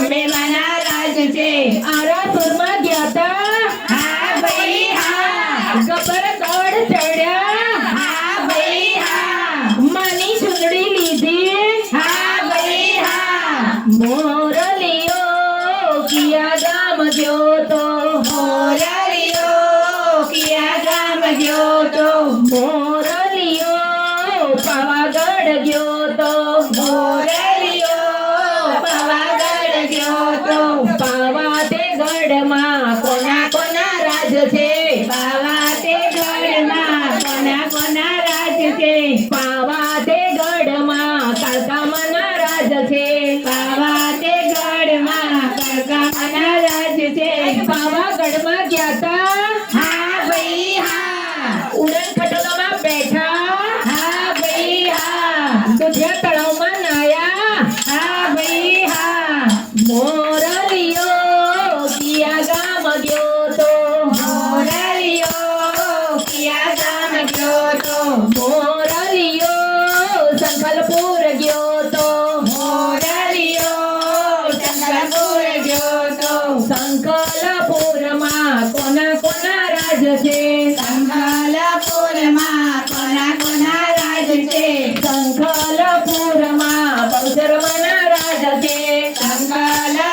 અંબેમાના રાજ છે આરાસુરમાં ગયા તા હા ભાઈ હા ગબ્બર ગઢ ચડ્યા હા ભાઈ હા માની ચૂંદડી લીધી હા ભાઈ હા મોરલીઓ કિયા ગામ ગયો તો મોરલીઓ કિયા ગામ ગયો તો મોરલીઓ પાવાગઢ ગયો તો મોરલીઓ પાવાગઢ ગયો તો પાવા તે ગઢમાં કોના કોના રાજ છે પાવા તે ગઢમાં કોના કોના રાજ છે પાવા તે ગઢમાં કાળકામાના રાજ છે પાવા તે ગઢમાં કાળકામાના રાજ છે પાવાગઢમાં ગયા તા હા ભાઈ હા ઉડન ખટોલામાં બેઠા હા ભાઈ હા દુધિયા તળાવમાં નાયા હા ભાઈ હા મોરલીઓ કિયા ગામ ગયો તો મોરલીઓ કિયા ગામ ગયો તો મોરલીઓ સંકલપુર ગયો તો મોરલીઓ ચંદ્રપુર ગયો તો સંકલપુરમાં કોના કોના રાજ છે સંખલપુરમાં કોના કોના રાજ છે સંકલપુરમાં બહુચરમાના રાજ છે સંખલપુરમાં